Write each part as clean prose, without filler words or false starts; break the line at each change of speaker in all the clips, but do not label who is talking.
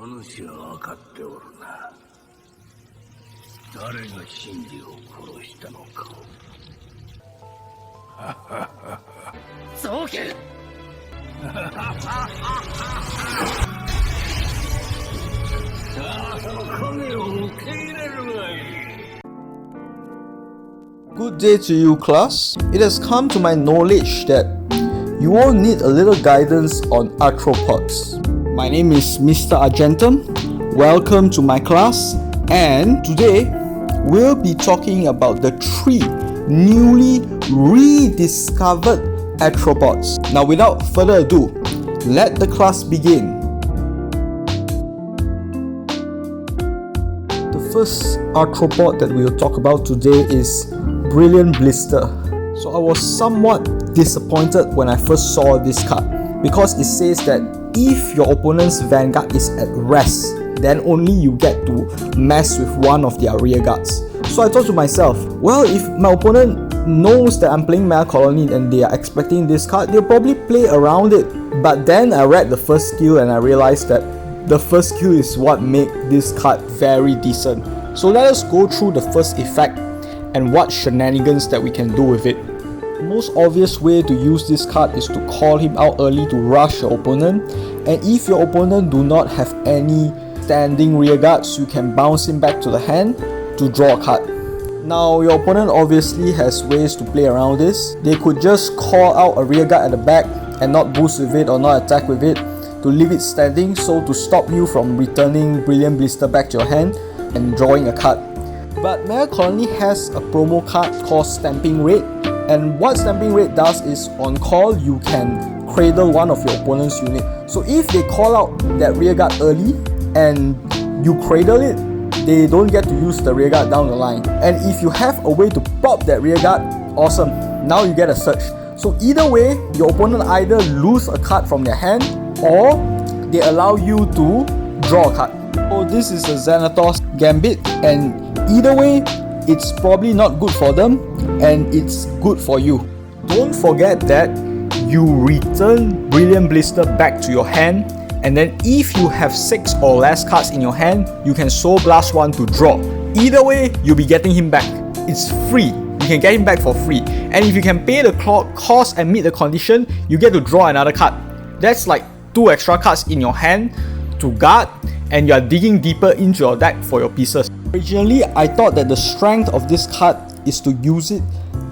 お主は分かっておるな。誰がシンジを殺したのかを。
そうけ。
さあ、その影を受け入れるがいい。
Good day to you, class. It has come to my knowledge that you all need a little guidance on arthropods. My name is Mr. Argentum. Welcome to my class, and today we'll be talking about the 3 newly rediscovered arthropods. Now, without further ado, let the class begin. The first arthropod that we'll talk about today is Brillian Blister. So I was somewhat disappointed when I first saw this card because it says that if your opponent's Vanguard is at rest, then only you get to mess with one of their rear guards. So I thought to myself, well, if my opponent knows that I'm playing Megacolony and they are expecting this card, they'll probably play around it. But then I read the first skill and I realized that the first skill is what makes this card very decent. So let us go through the first effect and what shenanigans that we can do with it. The most obvious way to use this card is to call him out early to rush your opponent, and if your opponent do not have any standing rear guards, you can bounce him back to the hand to draw a card. Now your opponent obviously has ways to play around this. They could just call out a rear guard at the back and not boost with it or not attack with it to leave it standing, so to stop you from returning Brilliant Blister back to your hand and drawing a card. But Megacolony has a promo card called Stamping Raid, and what Stamping Raid does is on call you can cradle one of your opponent's unit. So if they call out that rear guard early and you cradle it, they don't get to use the rear guard down the line. And if you have a way to pop that rear guard, awesome, now you get a search. So either way, your opponent either lose a card from their hand or they allow you to draw a card. So this is a Xanatos Gambit, and either way, it's probably not good for them and it's good for you. Don't forget that you return Brilliant Blister back to your hand, and then if you have 6 or less cards in your hand, you can Soul Blast 1 to draw. Either way, you'll be getting him back. It's free. You can get him back for free. And if you can pay the cost and meet the condition, you get to draw another card. That's like 2 extra cards in your hand to guard, and you are digging deeper into your deck for your pieces. Originally, I thought that the strength of this card is to use it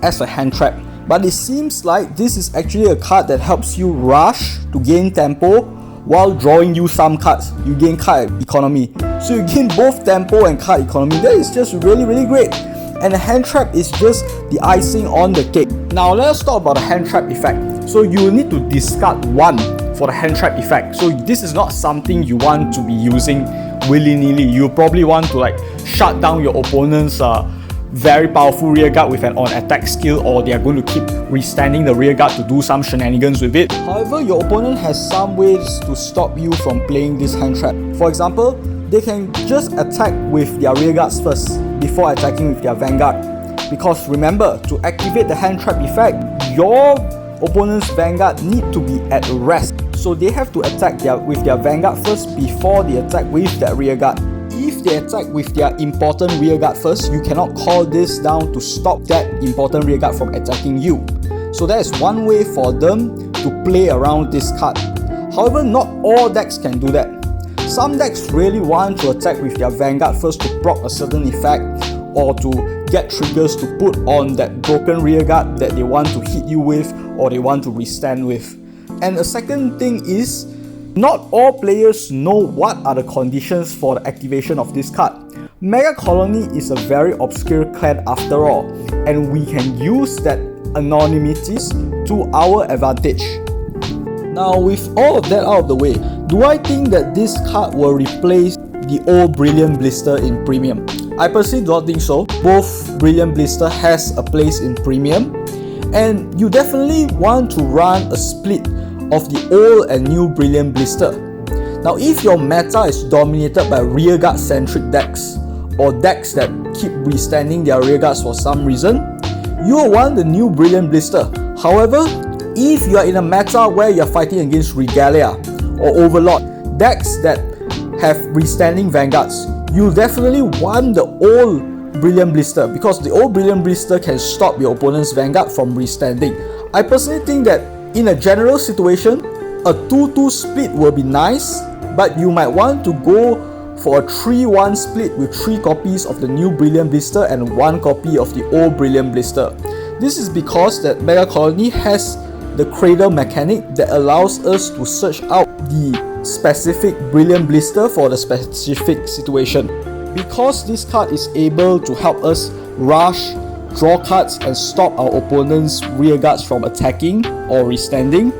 as a hand trap, but it seems like this is actually a card that helps you rush to gain tempo while drawing you some cards. You gain card economy, so you gain both tempo and card economy. That is just really great, and the hand trap is just the icing on the cake. Now let us talk about the hand trap effect. So you will need to discard 1 for the hand trap effect. So this is not something you want to be using willy-nilly. You probably want to like shut down your opponent's very powerful rear guard with an on-attack skill, or they are going to keep restanding the rear guard to do some shenanigans with it. However, your opponent has some ways to stop you from playing this hand trap. For example, they can just attack with their rear guards first before attacking with their Vanguard. Because remember, to activate the hand trap effect, your opponent's Vanguard need to be at rest. So they have to attack with their Vanguard first before they attack with their rear guard. If they attack with their important rear guard first, you cannot call this down to stop that important rear guard from attacking you. So that is one way for them to play around this card. However, not all decks can do that. Some decks really want to attack with their Vanguard first to proc a certain effect, or to get triggers to put on that broken rear guard that they want to hit you with or they want to restand with. And a second thing is, not all players know what are the conditions for the activation of this card. Megacolony is a very obscure clan after all, and we can use that anonymity to our advantage. Now with all of that out of the way, do I think that this card will replace the old Brilliant Blister in Premium? I personally don't think so. Both Brilliant Blister has a place in Premium, and you definitely want to run a split of the old and new Brilliant Blister. Now if your meta is dominated by rearguard centric decks, or decks that keep restanding their rearguards for some reason, you will want the new Brilliant Blister. However, if you are in a meta where you are fighting against Regalia or Overlord, decks that have restanding Vanguards, you'll definitely want the old Brilliant Blister, because the old Brilliant Blister can stop your opponent's Vanguard from restanding. I personally think that in a general situation, a 2-2 split will be nice, but you might want to go for a 3-1 split with 3 copies of the new Brilliant Blister and 1 copy of the old Brilliant Blister. This is because that Megacolony has the cradle mechanic that allows us to search out the specific Brilliant Blister for the specific situation. Because this card is able to help us rush, draw cards and stop our opponent's rear guards from attacking or restanding,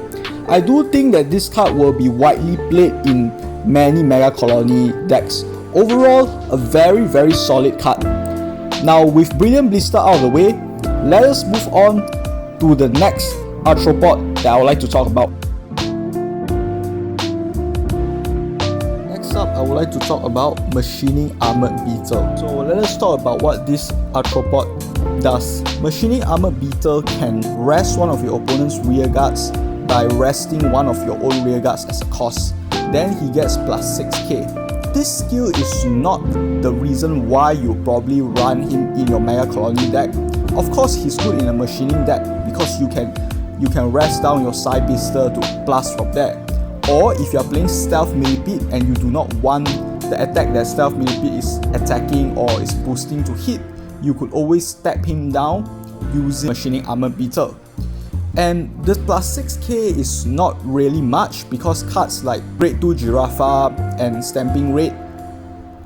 I do think that this card will be widely played in many Megacolony decks. Overall, a very solid card. Now with Brilliant Blister out of the way, let us move on to the next arthropod that I would like to talk about. Next up, I would like to talk about Machining Armored Beetle. So let us talk about what this arthropod does. Machining Armored Beetle can rest one of your opponent's rear guards by resting one of your own rear guards as a cost. Then he gets plus 6k. This skill is not the reason why you probably run him in your Megacolony deck. Of course, he's good in a machining deck because you can rest down your side blister to plus from there. Or if you are playing Stealth Millipede and you do not want the attack that Stealth Millipede is attacking or is boosting to hit, you could always step him down using Machining Armored Beetle. And the plus 6k is not really much because cards like Grade 2 Giraffe and Stamping Raid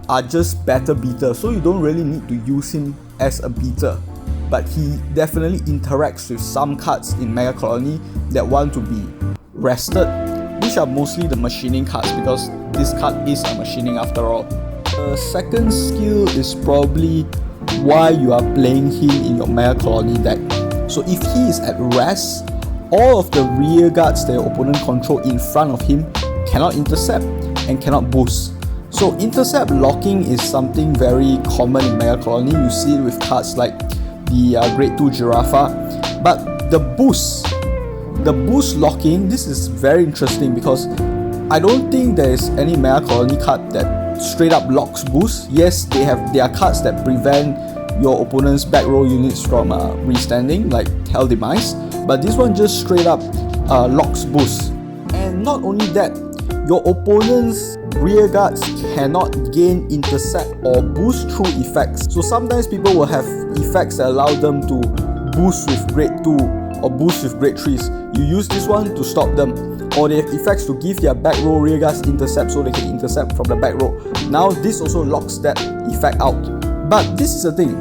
are just better beaters, so you don't really need to use him as a beater. But he definitely interacts with some cards in Megacolony that want to be rested, which are mostly the machining cards because this card is a machining after all. The second skill is probably why you are playing him in your Megacolony deck. So if he is at rest, all of the rear guards that your opponent control in front of him cannot intercept and cannot boost. So intercept locking is something very common in Megacolony. You see it with cards like the Grade 2 Giraffe. But the boost locking, this is very interesting because I don't think there is any Megacolony card that straight up locks boost. Yes, there are cards that prevent your opponent's back row units from restanding, like Hell Demise, but this one just straight up locks boost. And not only that, your opponent's rear guards cannot gain intercept or boost through effects. So sometimes people will have effects that allow them to boost with Grade 2 or boost with Grade 3s. You use this one to stop them. Or they have effects to give their back row rear guards intercept so they can intercept from the back row. Now this also locks that effect out. But this is the thing,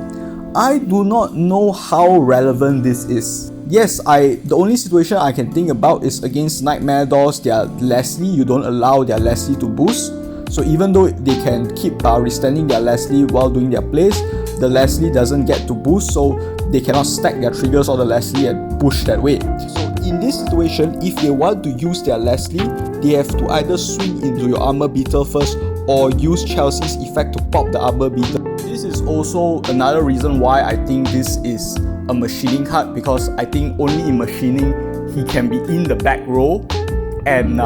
I do not know how relevant this is. Yes, the only situation I can think about is against Nightmare Dolls, their Leslie. You don't allow their Leslie to boost. So even though they can keep restanding their Leslie while doing their plays, the Leslie doesn't get to boost, so they cannot stack their triggers on the Leslie and push that way. So in this situation, if they want to use their Leslie, they have to either swing into your Armor Beetle first or use Chelsea's effect to pop the Armor Beetle. This is also another reason why I think this is a machining card, because I think only in machining he can be in the back row and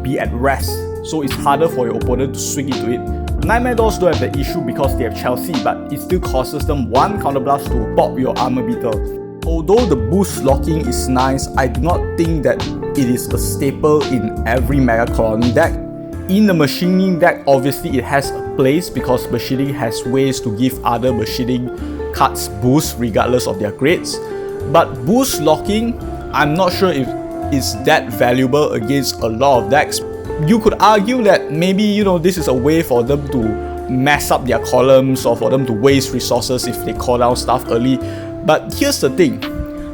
be at rest, so it's harder for your opponent to swing into it. Nightmare Dolls don't have the issue because they have Chelsea, but it still causes them one counterblast to pop your Armor Beetle. Although the boost locking is nice, I do not think that it is a staple in every Megacolony deck. In the machining deck, obviously it has a place because machining has ways to give other machining cards boost regardless of their grades. But boost locking, I'm not sure if it's that valuable against a lot of decks. You could argue that maybe, this is a way for them to mess up their columns or for them to waste resources if they call down stuff early. But here's the thing,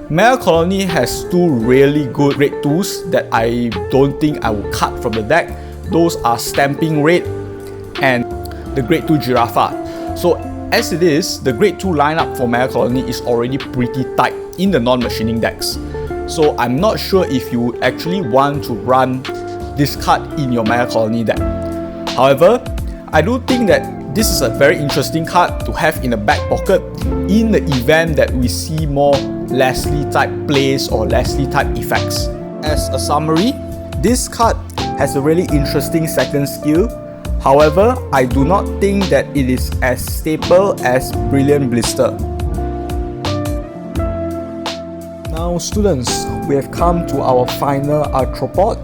Megacolony has two really good Grade 2s that I don't think I will cut from the deck. Those are Stamping Raid and the Grade 2 Giraffe. So as it is, the Grade 2 lineup for Megacolony is already pretty tight in the non-machining decks. So I'm not sure if you actually want to run this card in your Megacolony deck. However, I do think that this is a very interesting card to have in the back pocket in the event that we see more Leslie type plays or Leslie type effects. As a summary, this card has a really interesting second skill. However, I do not think that it is as staple as Brillian Blister. Now students, we have come to our final arthropod,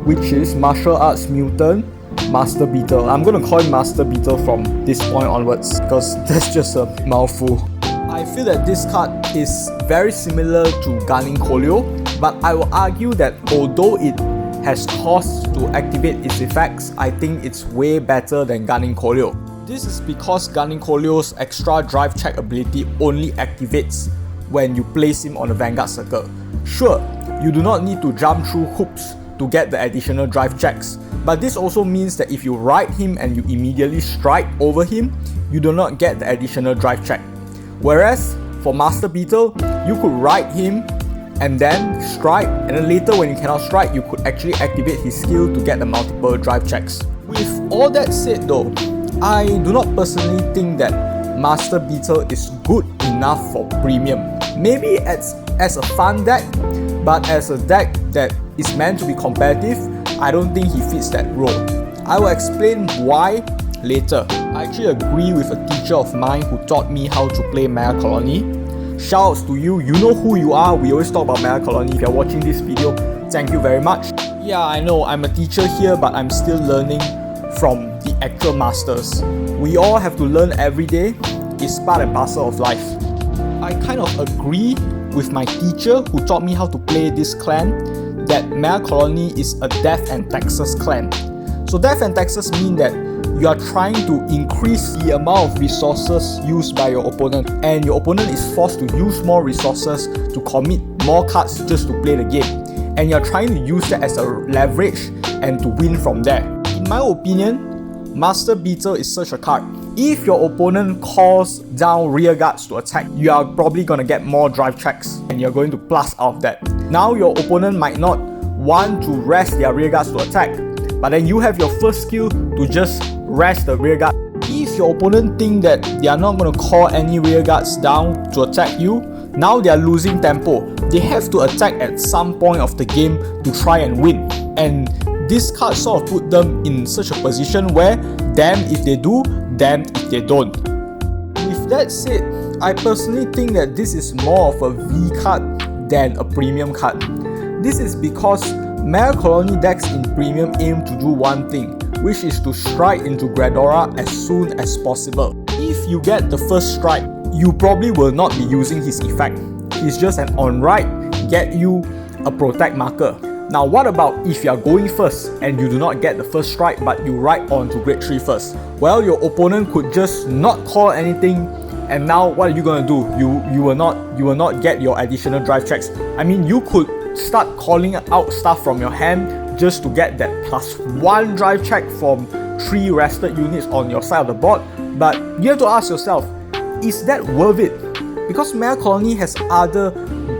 which is Martial Arts Mutant Master Beetle. I'm going to call him Master Beetle from this point onwards because that's just a mouthful. I feel that this card is very similar to Gunning Colio, but I will argue that although it has costs to activate its effects, I think it's way better than Gunning Colio. This is because Gunning Colio's extra drive check ability only activates when you place him on a Vanguard circle. Sure, you do not need to jump through hoops to get the additional drive checks, but this also means that if you ride him and you immediately strike over him, you do not get the additional drive check. Whereas for Master Beetle, you could ride him and then strike, and then later when you cannot strike, you could actually activate his skill to get the multiple drive checks. With all that said though, I do not personally think that Master Beetle is good enough for premium. Maybe as a fun deck, but as a deck that is meant to be competitive, I don't think he fits that role. I will explain why later. I actually agree with a teacher of mine who taught me how to play Megacolony. Shoutouts to you, you know who you are. We always talk about Megacolony. If you're watching this video, thank you very much. Yeah, I know I'm a teacher here, but I'm still learning from the actual masters. We all have to learn every day. It's part and parcel of life. I kind of agree with my teacher who taught me how to play this clan that Megacolony is a Death and Taxes clan. So Death and Taxes mean that you are trying to increase the amount of resources used by your opponent, and your opponent is forced to use more resources to commit more cards just to play the game, and you're trying to use that as a leverage and to win from there. In my opinion, Master Beetle is such a card. If your opponent calls down rear guards to attack, you are probably gonna get more drive checks and you're going to plus out of that. Now your opponent might not want to rest their rear guards to attack, but then you have your first skill to just rest the rear guard. If your opponent think that they are not going to call any rear guards down to attack you, now they are losing tempo. They have to attack at some point of the game to try and win. And this card sort of put them in such a position where damned if they do, damned if they don't. With that said, I personally think that this is more of a V card than a premium card. This is because Megacolony decks in premium aim to do one thing, which is to strike into Gradora as soon as possible. If you get the first strike, you probably will not be using his effect. He's just an on-ride, get you a protect marker. Now what about if you are going first and you do not get the first strike but you ride on to grade 3 first? Well, your opponent could just not call anything, and now what are you gonna do? You will not get your additional drive checks. I mean, you could start calling out stuff from your hand just to get that +1 drive check from 3 rested units on your side of the board, but you have to ask yourself, is that worth it? Because Megacolony has other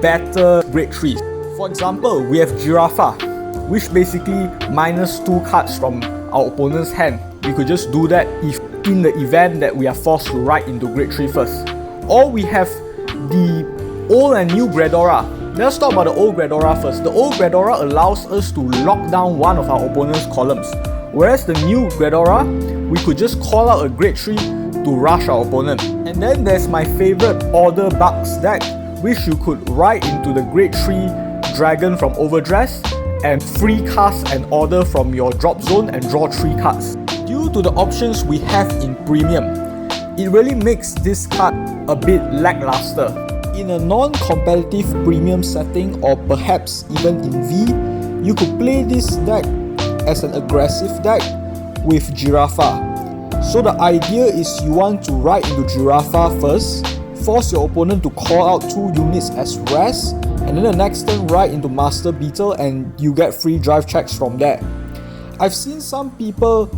better grade 3s. For example, we have Giraffa, which basically -2 cards from our opponent's hand. We could just do that if in the event that we are forced to ride into grade 3 first. Or we have the old and new Gradora. Let's talk about the old Gradora first. The old Gradora allows us to lock down one of our opponent's columns, whereas the new Gradora, we could just call out a grade 3 to rush our opponent. And then there's my favorite Order Bugs deck, which you could ride into the grade 3 Dragon from Overdress and free cast an order from your drop zone and draw 3 cards. Due to the options we have in premium, it really makes this card a bit lackluster. In a non-competitive premium setting, or perhaps even in V, you could play this deck as an aggressive deck with Giraffa. So the idea is you want to ride into Giraffa first, force your opponent to call out 2 units as rest, and then the next turn ride into Master Beetle and you get free drive checks from there. I've seen some people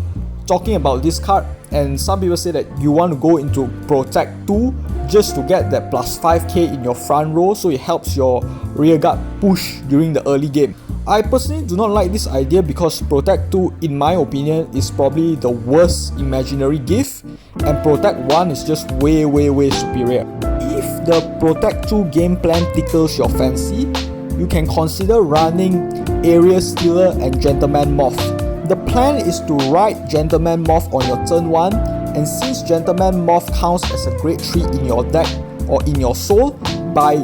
talking about this card, and some people say that you want to go into Protect 2 just to get that +5k in your front row, so it helps your rear guard push during the early game. I personally do not like this idea because Protect 2, in my opinion, is probably the worst imaginary gift, and Protect 1 is just way superior. If the Protect 2 game plan tickles your fancy, you can consider running Area Stealer and Gentleman Moth. The plan is to ride Gentleman Moth on your turn 1, and since Gentleman Moth counts as a grade 3 in your deck or in your soul, by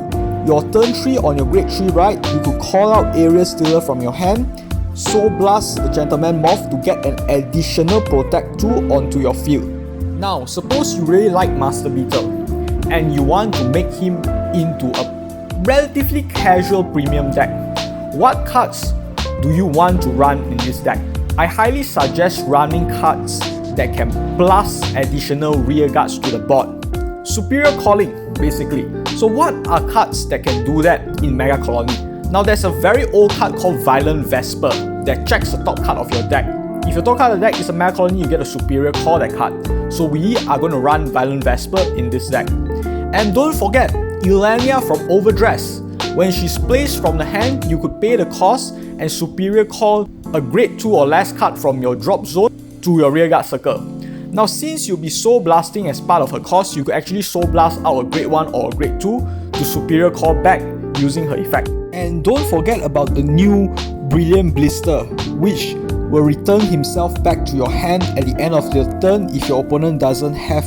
your turn 3 on your grade 3 ride, you could call out Area Stealer from your hand, Soul Blast the Gentleman Moth to get an additional Protect 2 onto your field. Now, suppose you really like Master Beetle and you want to make him into a relatively casual premium deck. What cards do you want to run in this deck? I highly suggest running cards that can plus additional rear guards to the board. Superior Calling, basically. So what are cards that can do that in Megacolony? Now there's a very old card called Violent Vesper that checks the top card of your deck. If your top card of the deck is a Megacolony, you get a Superior Call that card. So we are going to run Violent Vesper in this deck. And don't forget, Ilania from Overdress. When she's placed from the hand, you could pay the cost and Superior Call a grade 2 or less card from your drop zone to your rearguard circle. Now since you'll be Soul Blasting as part of her cost, you could actually Soul Blast out a grade 1 or a grade 2 to Superior Call back using her effect. And don't forget about the new Brilliant Blister, which will return himself back to your hand at the end of your turn if your opponent doesn't have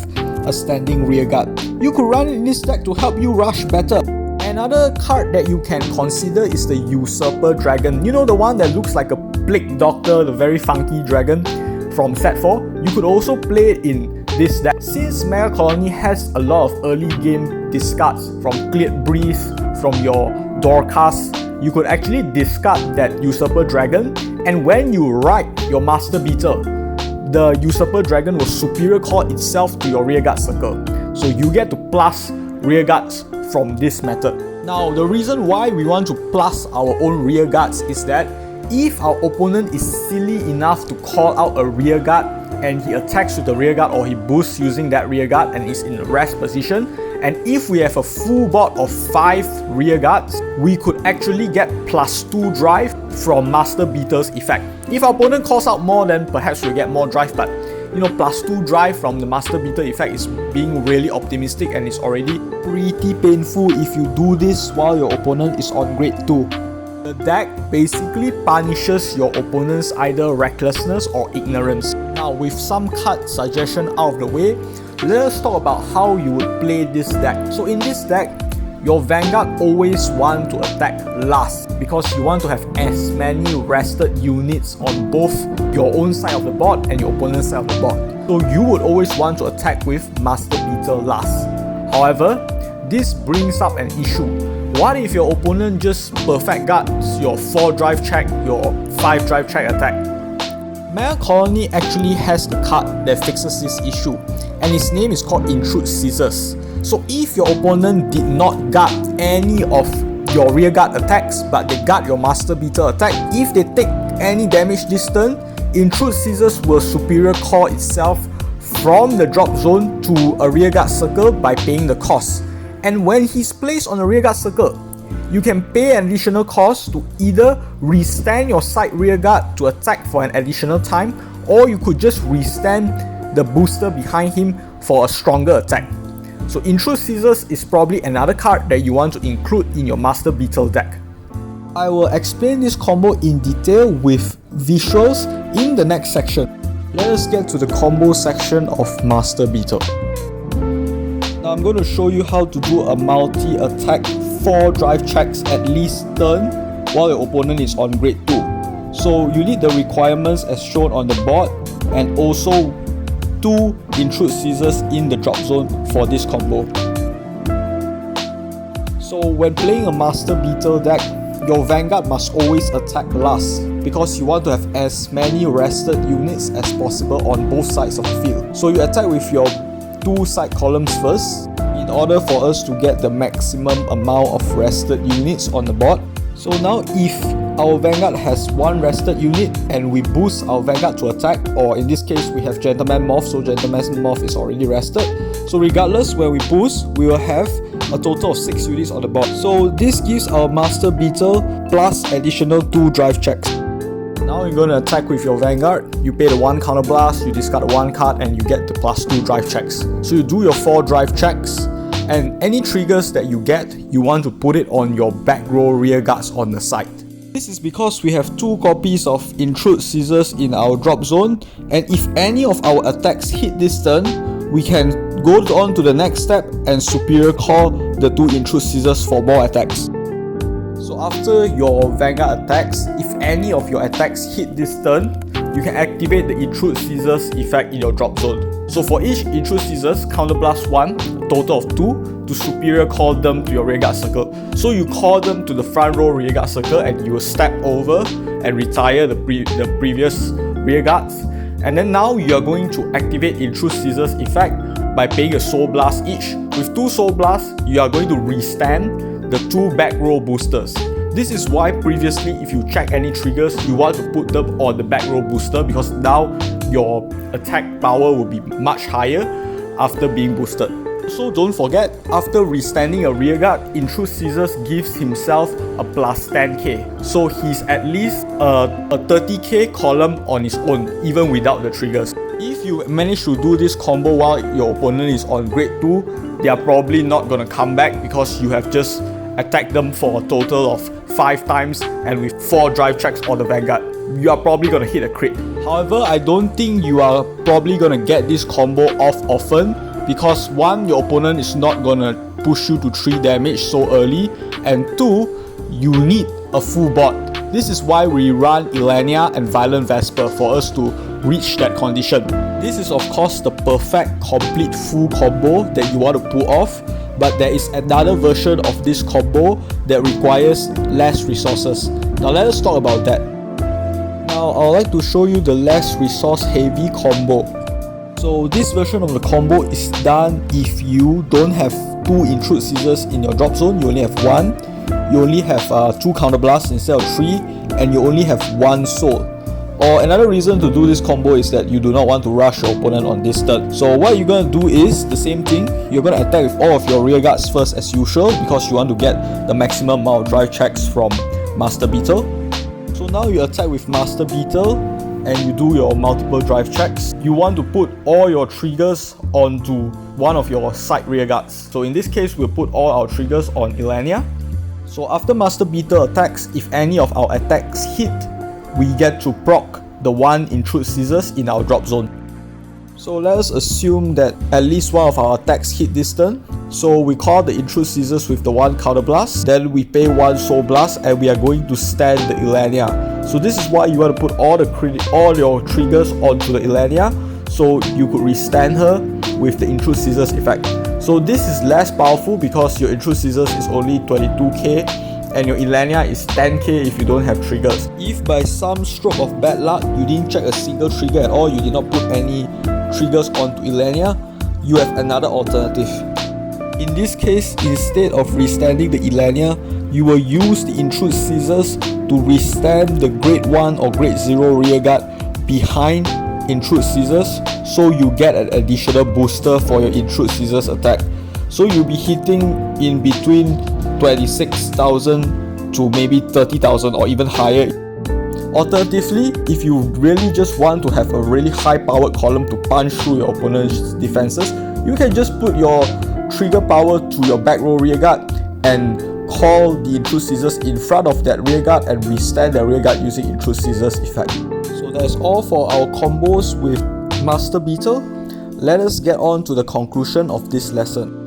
a standing rearguard. You could run it in this deck to help you rush better. Another card that you can consider is the Usurper Dragon. You know, the one that looks like a Plague Doctor, the very funky dragon from set 4. You could also play it in this deck. Since Megacolony has a lot of early game discards from Cleared Breeze, from your Dorcas, you could actually discard that Usurper Dragon, and when you ride your Master Beetle, the Usurper Dragon will Superior Call itself to your rearguard circle. So you get to plus rearguards from this method. Now the reason why we want to plus our own rearguards is that if our opponent is silly enough to call out a rearguard and he attacks with the rearguard or he boosts using that rearguard and is in the rest position, and if we have a full board of 5 rearguards, we could actually get +2 drive from Master Beetle's effect. If our opponent calls out more, then perhaps we'll get more drive, but you know, +2 drive from the Master Beetle effect is being really optimistic and it's already pretty painful if you do this while your opponent is on grade 2. The deck basically punishes your opponent's either recklessness or ignorance. Now with some card suggestion out of the way, let us talk about how you would play this deck. So in this deck, your Vanguard always want to attack last because you want to have as many rested units on both your own side of the board and your opponent's side of the board. So you would always want to attack with Master Beetle last. However, this brings up an issue. What if your opponent just perfect guards your 4 drive check, your 5 drive check attack? Megacolony actually has a card that fixes this issue, and its name is called Intrude Scissors. So if your opponent did not guard any of your rearguard attacks but they guard your Master Beetle attack, if they take any damage this turn, Intrude Scissors will Superior Call itself from the drop zone to a rearguard circle by paying the cost. And when he's placed on a rearguard circle, you can pay an additional cost to either restand your side rearguard to attack for an additional time, or you could just restand the booster behind him for a stronger attack. So Intrude Scissors is probably another card that you want to include in your Master Beetle deck. I will explain this combo in detail with visuals in the next section. Let us get to the combo section of Master Beetle. Now I'm going to show you how to do a multi-attack 4 drive checks at least turn while your opponent is on grade 2. So you need the requirements as shown on the board and also 2 Intrude Scissors in the drop zone for this combo. So when playing a Master Beetle deck, your Vanguard must always attack last because you want to have as many rested units as possible on both sides of the field. So you attack with your 2 side columns first in order for us to get the maximum amount of rested units on the board. So now if our Vanguard has 1 rested unit and we boost our Vanguard to attack, or in this case we have Gentleman Moth, so Gentleman Moth is already rested. So regardless when we boost, we will have a total of 6 units on the board. So this gives our Master Beetle plus additional 2 drive checks. Now you're going to attack with your Vanguard, you pay the 1 counter blast, you discard the 1 card and you get the +2 drive checks. So you do your 4 drive checks, and any triggers that you get, you want to put it on your back row rear guards on the side. This is because we have 2 copies of Intrude Scissors in our drop zone, and if any of our attacks hit this turn, we can go on to the next step and superior call the 2 Intrude Scissors for more attacks. So after your Vanguard attacks, if any of your attacks hit this turn, you can activate the Intrude Scissors effect in your drop zone. So for each Intrude Scissors, counterblast 1, a total of 2, to superior call them to your rearguard circle. So you call them to the front row rearguard circle and you will step over and retire the previous rearguards. And then now you are going to activate Intrude Scissors effect by paying a Soul Blast each. With 2 Soul Blasts, you are going to restand the 2 back row boosters. This is why previously if you check any triggers, you want to put them on the back row booster because now your attack power will be much higher after being boosted. So don't forget, after restanding a rearguard, Intrude Scissors gives himself a plus 10k. So he's at least a 30k column on his own, even without the triggers. If you manage to do this combo while your opponent is on grade 2, they are probably not gonna come back because you have just attacked them for a total of 5 times and with 4 drive checks on the Vanguard. You are probably gonna hit a crit. However, I don't think you are probably gonna get this combo off often because 1, your opponent is not gonna push you to 3 damage so early, and 2, you need a full board. This is why we run Ilenia and Violent Vesper for us to reach that condition. This is of course the perfect complete full combo that you want to pull off, but there is another version of this combo that requires less resources. Now let us talk about that. Now I would like to show you the less resource heavy combo. So this version of the combo is done if you don't have 2 Intrude Scissors in your drop zone, you only have 1, you only have 2 counterblasts instead of 3, and you only have 1 soul. Or another reason to do this combo is that you do not want to rush your opponent on this turn. So what you're going to do is the same thing. You're going to attack with all of your rearguards first as usual because you want to get the maximum amount of drive checks from Master Beetle. So now you attack with Master Beetle and you do your multiple drive checks. You want to put all your triggers onto one of your side rearguards. So in this case, we'll put all our triggers on Ilenia. So after Master Beetle attacks, if any of our attacks hit, we get to proc the 1 Intrude Scissors in our drop zone. So let us assume that at least one of our attacks hit this turn. So we call the Intrude Scissors with the 1 Counter Blast, then we pay 1 Soul Blast and we are going to stand the Ilenia. So this is why you want to put all your triggers onto the Ilenia, so you could restand her with the Intrude Scissors effect. So this is less powerful because your Intrude Scissors is only 22k and your Ilenia is 10k if you don't have triggers. If by some stroke of bad luck you didn't check a single trigger at all, you did not put any triggers onto Ilenia, you have another alternative. In this case, instead of restanding the Ilenia, you will use the Intrude Scissors to restand the grade 1 or grade 0 rearguard behind Intrude Scissors, so you get an additional booster for your Intrude Scissors attack. So you'll be hitting in between 26,000 to maybe 30,000 or even higher. Alternatively, if you really just want to have a really high powered column to punch through your opponent's defenses, you can just put your trigger power to your back row rearguard and call the Intrude Scissors in front of that rearguard and restand the rearguard using Intrude Scissors effect. So that's all for our combos with Master Beetle. Let us get on to the conclusion of this lesson.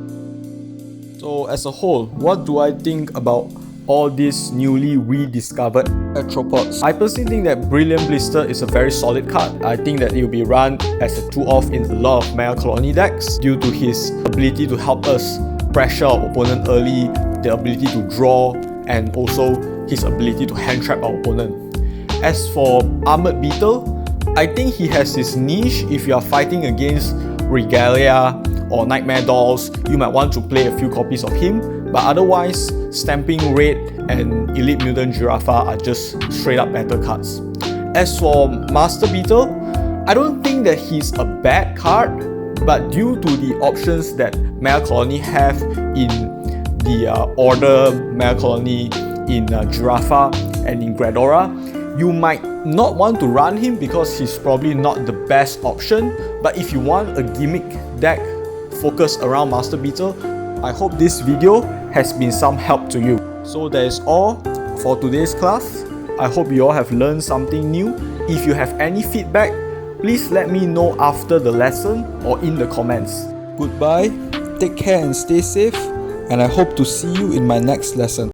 So as a whole, what do I think about all these newly rediscovered Arthropods? I personally think that Brillian Blister is a very solid card. I think that it will be run as a 2-off in a lot of Megacolony decks due to his ability to help us pressure our opponent early, the ability to draw, and also his ability to hand trap our opponent. As for Armored Beetle, I think he has his niche. If you are fighting against Regalia or Nightmare Dolls, you might want to play a few copies of him, but otherwise, Stamping Raid and Elite Mutant Giraffe are just straight up better cards. As for Master Beetle, I don't think that he's a bad card, but due to the options that Megacolony have in the Order Megacolony, in Giraffe and in Gradora, you might not want to run him because he's probably not the best option. But if you want a gimmick deck focused around Master Beetle, I hope this video has been some help to you. So that is all for today's class. I hope you all have learned something new. If you have any feedback, please let me know after the lesson or in the comments. Goodbye, take care and stay safe, and I hope to see you in my next lesson.